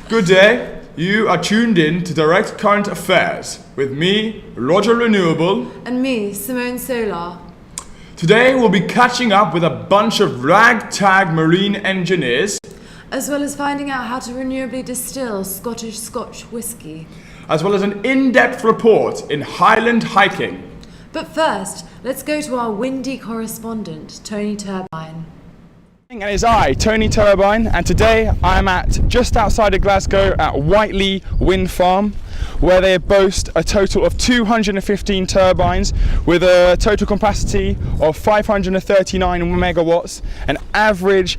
Good day. You are tuned in to Direct Current Affairs with me, Roger Renewable. And me, Simone Solar. Today we'll be catching up with a bunch of ragtag marine engineers, as well as finding out how to renewably distill Scottish Scotch whisky. as well as an in-depth report in Highland hiking. But first, let's go to our windy correspondent, Tony Turbine. And it's I, Tony Turbine, and today I'm at just outside of Glasgow at Whiteley Wind Farm, where they boast a total of 215 turbines with a total capacity of 539 megawatts, an average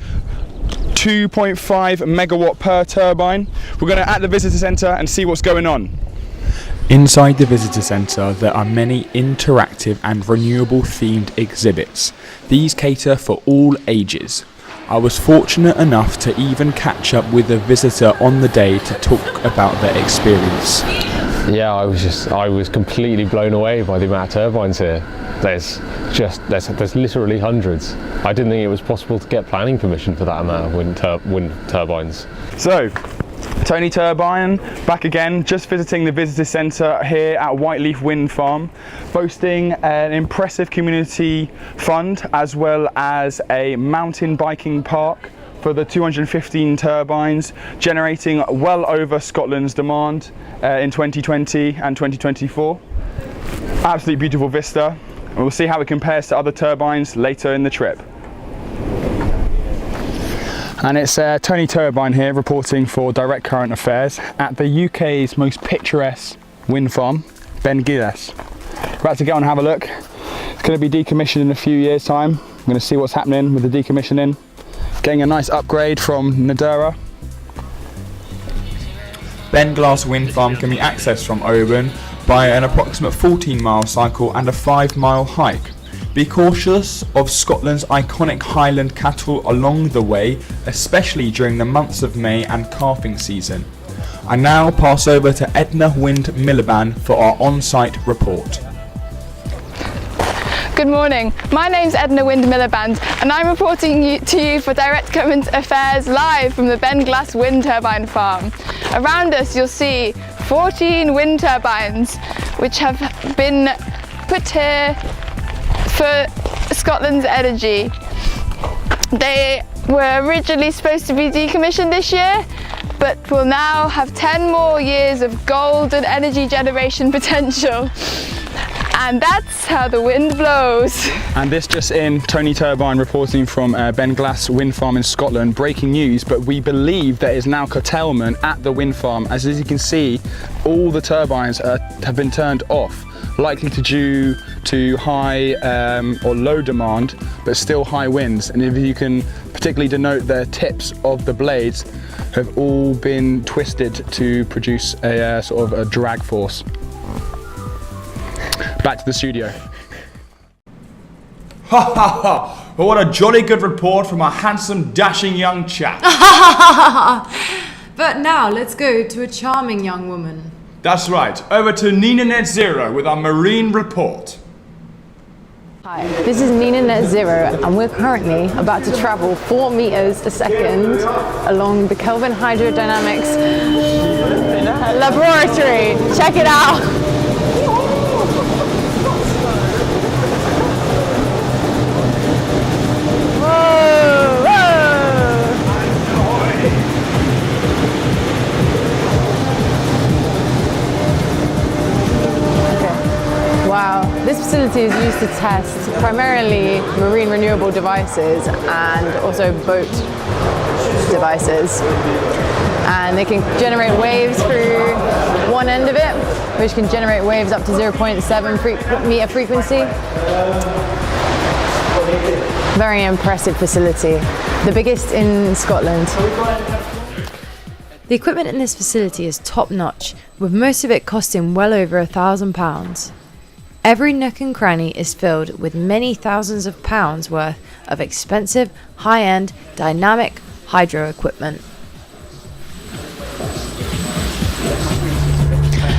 2.5 megawatt per turbine. We're going to at the visitor centre and see what's going on. Inside the visitor centre there are many interactive and renewable themed exhibits. These cater for all ages. I was fortunate enough to even catch up with a visitor on the day to talk about their experience. Yeah, I was completely blown away by the amount of turbines here. There's literally hundreds. I didn't think it was possible to get planning permission for that amount of wind turbines. So, Tony Turbine, back again, just visiting the visitor centre here at Whiteleaf Wind Farm, boasting an impressive community fund as well as a mountain biking park for the 215 turbines, generating well over Scotland's demand in 2020 and 2024. Absolutely beautiful vista, and we'll see how it compares to other turbines later in the trip. And it's Tony Turbine here reporting for Direct Current Affairs at the UK's most picturesque wind farm, Ben Glass. We're about to go and have a look. It's going to be decommissioned in a few years' time. I'm going to see what's happening with the decommissioning. Getting a nice upgrade from Nadera. Ben Glass Wind Farm can be accessed from Oban by an approximate 14-mile cycle and a 5-mile hike. Be cautious of Scotland's iconic Highland cattle along the way, especially during the months of May and calving season. I now pass over to Edna Wind Miliband for our on-site report. Good morning, my name's Edna Wind Miliband and I'm reporting to you for Direct Current Affairs live from the Ben Glass Wind Turbine Farm. Around us you'll see 14 wind turbines which have been put here for Scotland's energy. They were originally supposed to be decommissioned this year, but will now have 10 more years of golden energy generation potential. And that's how the wind blows. And this just in, Tony Turbine reporting from Ben Glass Wind Farm in Scotland. Breaking news, but we believe there is now curtailment at the wind farm. As you can see, all the turbines have been turned off, likely due to high or low demand, but still high winds. And if you can particularly denote the tips of the blades have all been twisted to produce a sort of a drag force. Back to the studio. Ha ha ha! But what a jolly good report from a handsome, dashing young chap. But now let's go to a charming young woman. That's right. Over to Nina Net Zero with our marine report. Hi, this is Nina Net Zero and we're currently about to travel 4 meters a second along the Kelvin Hydrodynamics laboratory. Check it out. Wow, this facility is used to test primarily marine renewable devices and also boat devices. And they can generate waves through one end of it, which can generate waves up to 0.7 meter frequency. Very impressive facility, the biggest in Scotland. The equipment in this facility is top-notch, with most of it costing well over £1,000. Every nook and cranny is filled with many thousands of pounds worth of expensive, high-end, dynamic hydro equipment.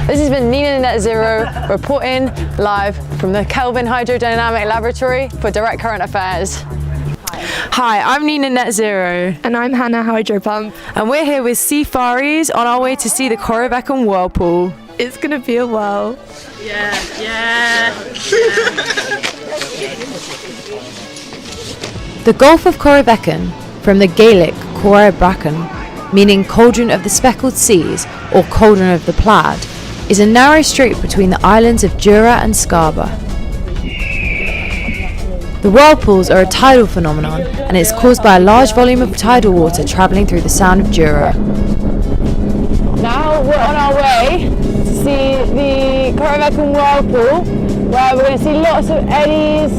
This has been Nina Net Zero reporting live from the Kelvin Hydrodynamic Laboratory for Direct Current Affairs. Hi, I'm Nina Net Zero. And I'm Hannah Hydro Pump. And we're here with Sea Faries on our way to see the Corryvreckan Whirlpool. It's gonna be a while. The Gulf of Corryvreckan, from the Gaelic Corryvreckan, meaning cauldron of the speckled seas or cauldron of the plaid, is a narrow strait between the islands of Jura and Scarborough. The whirlpools are a tidal phenomenon, and it's caused by a large volume of tidal water travelling through the Sound of Jura. Now we're on our way to see the Corryvreckan Whirlpool, where we're going to see lots of eddies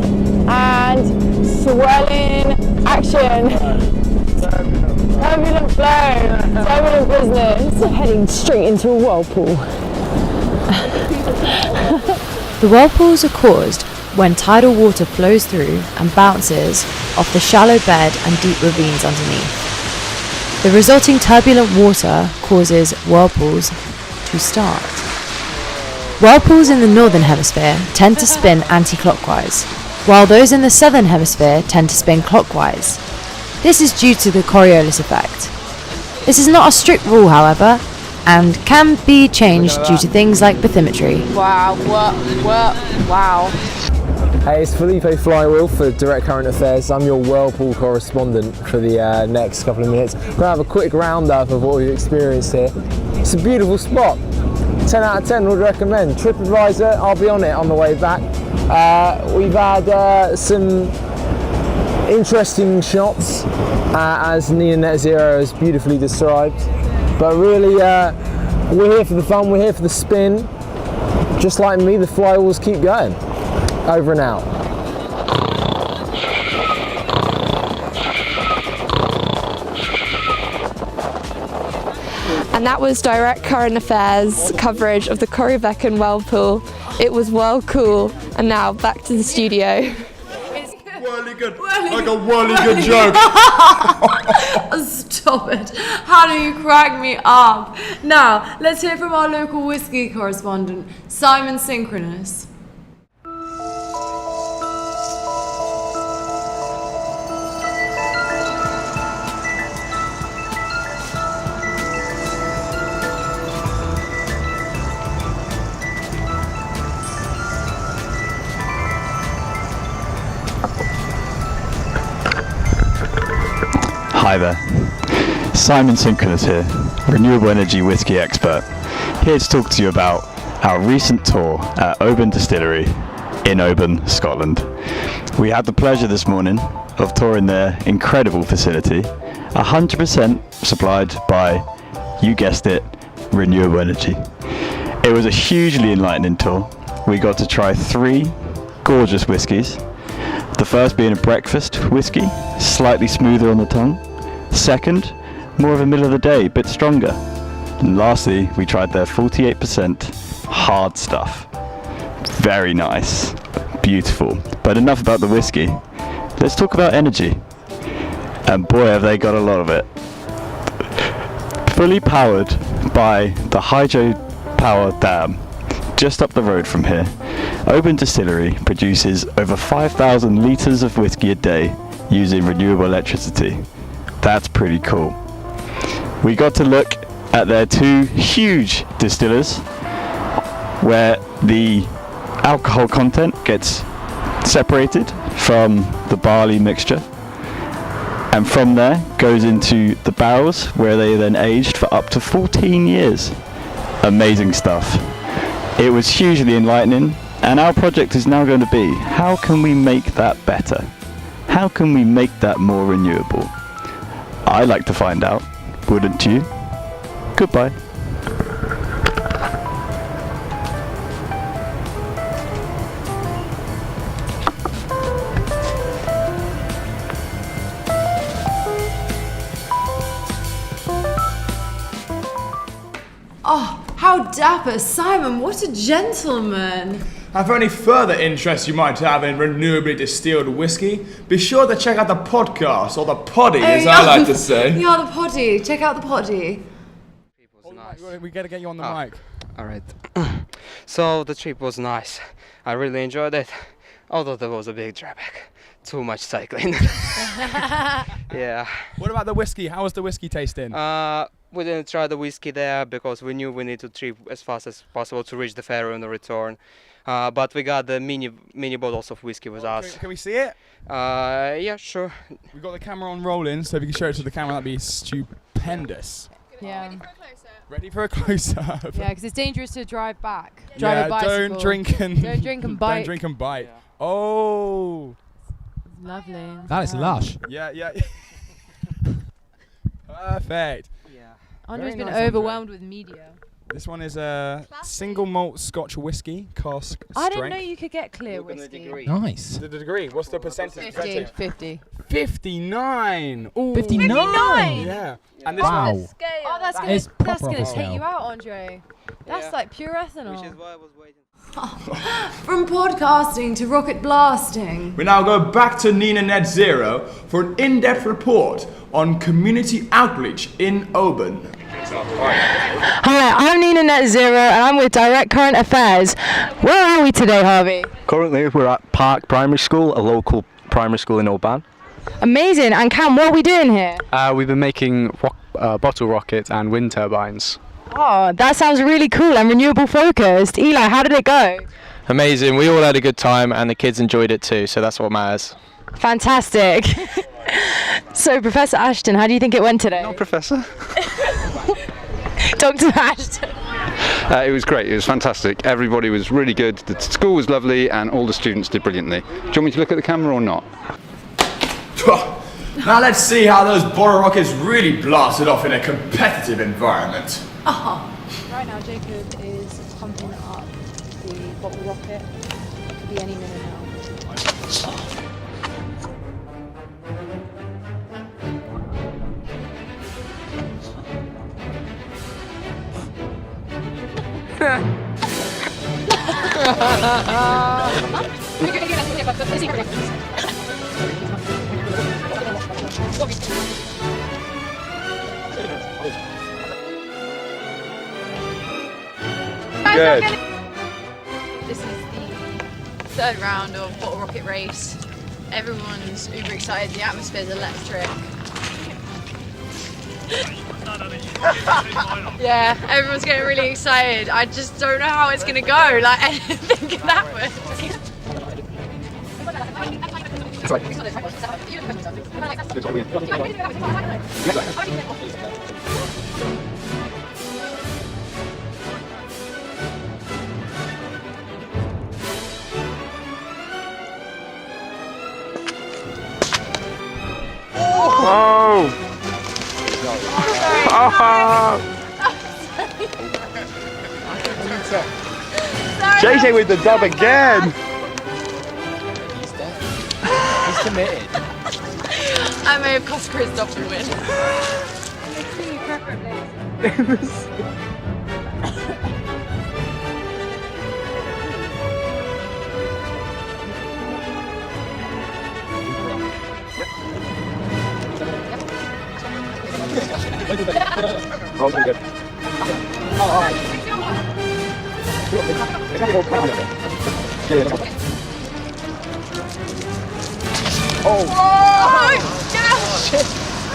and swirling action. Turbulent flow, turbulent business. Heading straight into a whirlpool. The whirlpools are caused when tidal water flows through and bounces off the shallow bed and deep ravines underneath. The resulting turbulent water causes whirlpools to start. Whirlpools in the northern hemisphere tend to spin anti-clockwise, while those in the southern hemisphere tend to spin clockwise. This is due to the Coriolis effect. This is not a strict rule, however, and can be changed due to things like bathymetry. Wow, wow. Hey, it's Felipe Flywheel for Direct Current Affairs. I'm your Whirlpool correspondent for the next couple of minutes. We're going to have a quick roundup of what we've experienced here. It's a beautiful spot. 10 out of 10 would recommend. TripAdvisor, I'll be on it on the way back. We've had some interesting shots, as Nina Net Zero has beautifully described. But really, we're here for the fun, we're here for the spin. Just like me, the flywheels keep going. Over and out. And that was Direct Current Affairs coverage of the Corryvreckan Whirlpool. It was well cool. And now back to the studio. Whirly good. Like a whirly good joke. Stop it. How do you crack me up? Now, let's hear from our local whiskey correspondent, Simon Synchronous. Hi there, Simon Synchronous here, Renewable Energy whiskey expert, here to talk to you about our recent tour at Oban Distillery in Oban, Scotland. We had the pleasure this morning of touring their incredible facility, 100% supplied by, you guessed it, Renewable Energy. It was a hugely enlightening tour. We got to try 3 gorgeous whiskies. The first being a breakfast whiskey, slightly smoother on the tongue. Second, more of a middle of the day, bit stronger. And lastly, we tried their 48% hard stuff. Very nice, beautiful. But enough about the whiskey. Let's talk about energy. And boy, have they got a lot of it. Fully powered by the hydropower dam just up the road from here. Oban Distillery produces over 5,000 litres of whiskey a day using renewable electricity. That's pretty cool. We got to look at their 2 huge distillers where the alcohol content gets separated from the barley mixture, and from there goes into the barrels where they are then aged for up to 14 years. Amazing stuff. It was hugely enlightening, and our project is now going to be, how can we make that better? How can we make that more renewable? I'd like to find out, wouldn't you? Goodbye. Oh, how dapper. Simon, what a gentleman. And for any further interest you might have in renewably distilled whiskey, be sure to check out the podcast, or the poddy as I like to say. Yeah, the poddy. Check out the poddy. We gotta get you on the mic. Alright. So the trip was nice. I really enjoyed it. Although there was a big drawback, too much cycling. Yeah. What about the whiskey? How was the whiskey tasting? We didn't try the whiskey there because we knew we need to trip as fast as possible to reach the ferry on the return. But we got the mini bottles of whiskey with us. Can we see it? Yeah, sure. We've got the camera on rolling, so if you can show it to the camera, that'd be stupendous. Yeah. Ready for a close-up? Yeah, because it's dangerous to drive back. Drive a bicycle. Don't drink and bite. Don't drink and bite. Yeah. Oh. Lovely. That is lush. Yeah. Perfect. Yeah. Andre's been overwhelmed with media. This one is a single malt Scotch whiskey, cask strength. I didn't know you could get clear whiskey. Nice. The degree. What's the percentage? 50. 59. Ooh. 59. Yeah. And this wow. one. Oh, that's gonna take you out, Andre. That's like pure ethanol. Which is why I was waiting. From podcasting to rocket blasting. We now go back to Nina Net Zero for an in-depth report on community outreach in Oban. Hi, I'm Nina Net Zero and I'm with Direct Current Affairs. Where are we today, Harvey? Currently we're at Park Primary School, a local primary school in Oban. Amazing. And Cam, what are we doing here? We've been making bottle rockets and wind turbines. Oh, that sounds really cool and renewable focused. Eli, how did it go? Amazing. We all had a good time and the kids enjoyed it too, so that's what matters. Fantastic. So, Professor Ashton, how do you think it went today? No, Professor. Dr. Ashton. It was great. It was fantastic. Everybody was really good. The school was lovely and all the students did brilliantly. Do you want me to look at the camera or not? Now let's see how those bottle rockets really blasted off in a competitive environment. Right now, Jacob is pumping up the bottle rocket. It could be any minute now. Good. This is the third round of bottle rocket race. Everyone's uber excited, the atmosphere's electric. Yeah, everyone's getting really excited. I just don't know how it's gonna go. Like, anything can happen. JJ with the dub again. He's dead. He's committed. I may have cost Christoph the win.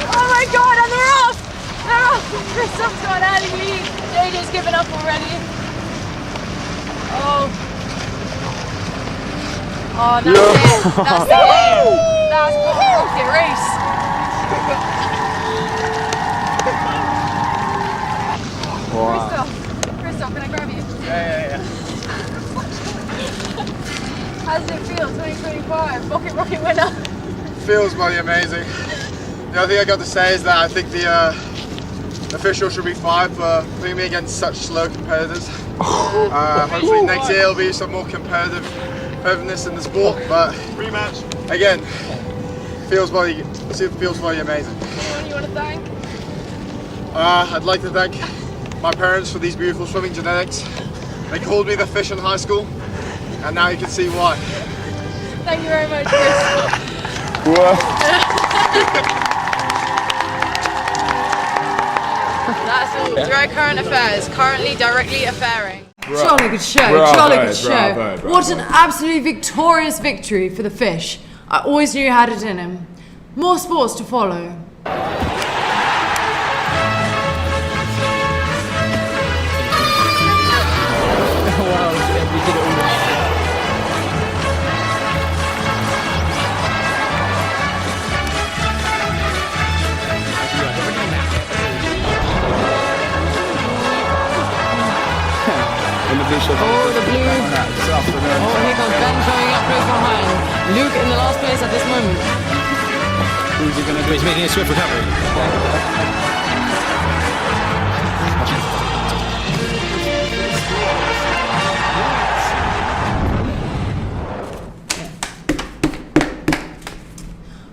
Oh my god, and they're off! They're off! Christoph's got an early lead. JJ's given up already. Oh, that's it. That's the end. That's the rocket race. Christoph, can I grab you? Yeah. How does it feel? 2025, rocket winner. Feels bloody amazing. The other thing I got to say is that I think the official should be fired for putting me against such slow competitors. Hopefully next year will be some more competitiveness in the sport, but rematch again. Feels bloody amazing. Anyone you want to thank? I'd like to thank my parents for these beautiful swimming genetics. They called me the fish in high school, and now you can see why. Thank you very much, Chris. That's all. Direct Current Affairs, currently directly affairing. Jolly good show, jolly good show. What an absolutely victorious victory for the fish. I always knew he had it in him. More sports to follow. Oh, the blue. Oh, here comes Ben showing up close behind. Luke in the last place at this moment. Who's he going to be? He's making a swift recovery.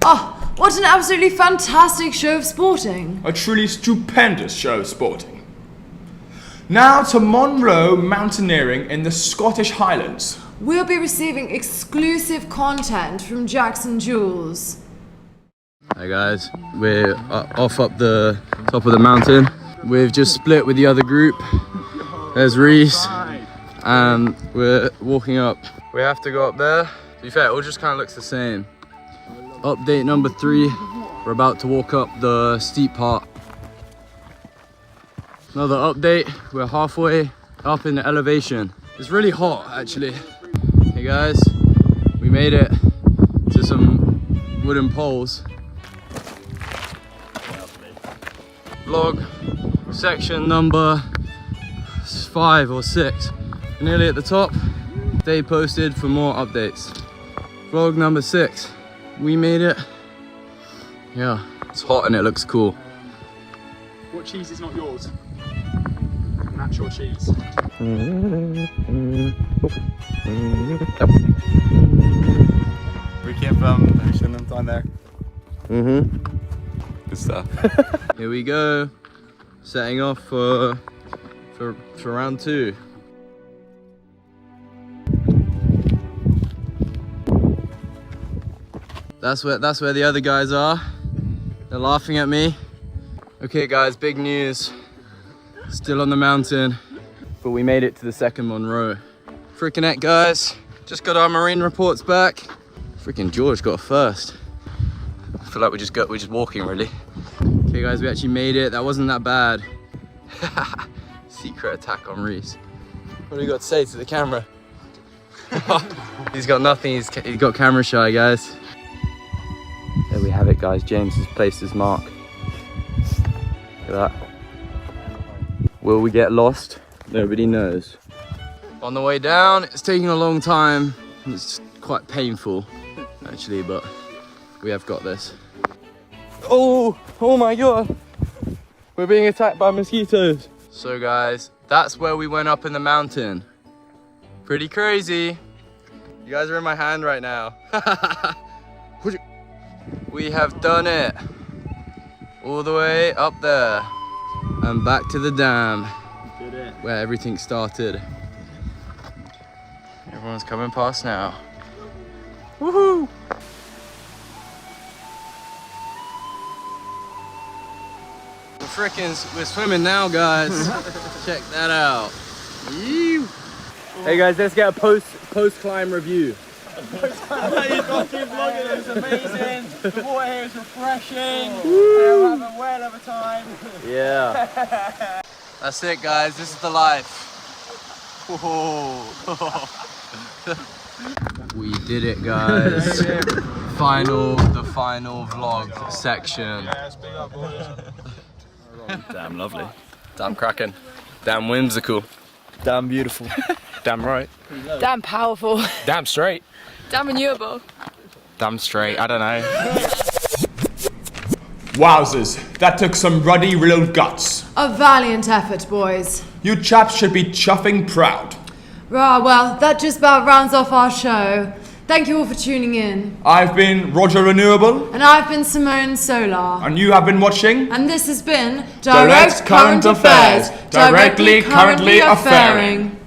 Oh, what an absolutely fantastic show of sporting. A truly stupendous show of sporting. Now to Monroe Mountaineering in the Scottish Highlands. We'll be receiving exclusive content from Jackson Jules. Hi guys, we're off up the top of the mountain. We've just split with the other group. There's Reese, and we're walking up. We have to go up there. To be fair, it all just kind of looks the same. Update number 3, we're about to walk up the steep part. Another update, we're halfway up in the elevation. It's really hot actually. Hey guys, we made it to some wooden poles. Vlog section number 5 or 6. We're nearly at the top. Stay posted for more updates. Vlog number 6. We made it. Yeah, it's hot and it looks cool. What cheese is not yours? Natural cheese. We came from Ocean down there. Good stuff. Here we go. Setting off for round 2. That's where the other guys are. They're laughing at me. Okay guys, big news. Still on the mountain, but we made it to the second Monroe. Freaking heck guys, just got our marine reports back. Freaking George got first. I feel like we're just walking really. Okay guys, we actually made it. That wasn't that bad. Secret attack on Reese. What do you got to say to the camera? He's got nothing, he's got camera shy guys. There we have it guys, James has placed his mark. Look at that. Will we get lost? Nobody knows. On the way down, it's taking a long time. It's quite painful, actually, but we have got this. Oh my God. We're being attacked by mosquitoes. So guys, that's where we went up in the mountain. Pretty crazy. You guys are in my hand right now. We have done it. All the way up there. And back to the dam, where everything started. Everyone's coming past now. Woohoo! We're swimming now, guys. Check that out. Hey guys, let's get a post climb review. You've got to vlogging, it was amazing. The water here is refreshing. We're having a whale of a time. Yeah. That's it guys, this is the life. Whoa. We did it guys. The final vlog section. Damn lovely. Damn cracking. Damn whimsical. Damn beautiful. Damn right. Damn powerful. Damn straight. Damn renewable. Damn straight, I don't know. Wowzers, that took some ruddy real guts. A valiant effort, boys. You chaps should be chuffing proud. Well, that just about rounds off our show. Thank you all for tuning in. I've been Roger Renewable. And I've been Simone Solar. And you have been watching. And this has been Direct Current Affairs. Directly, currently affaring.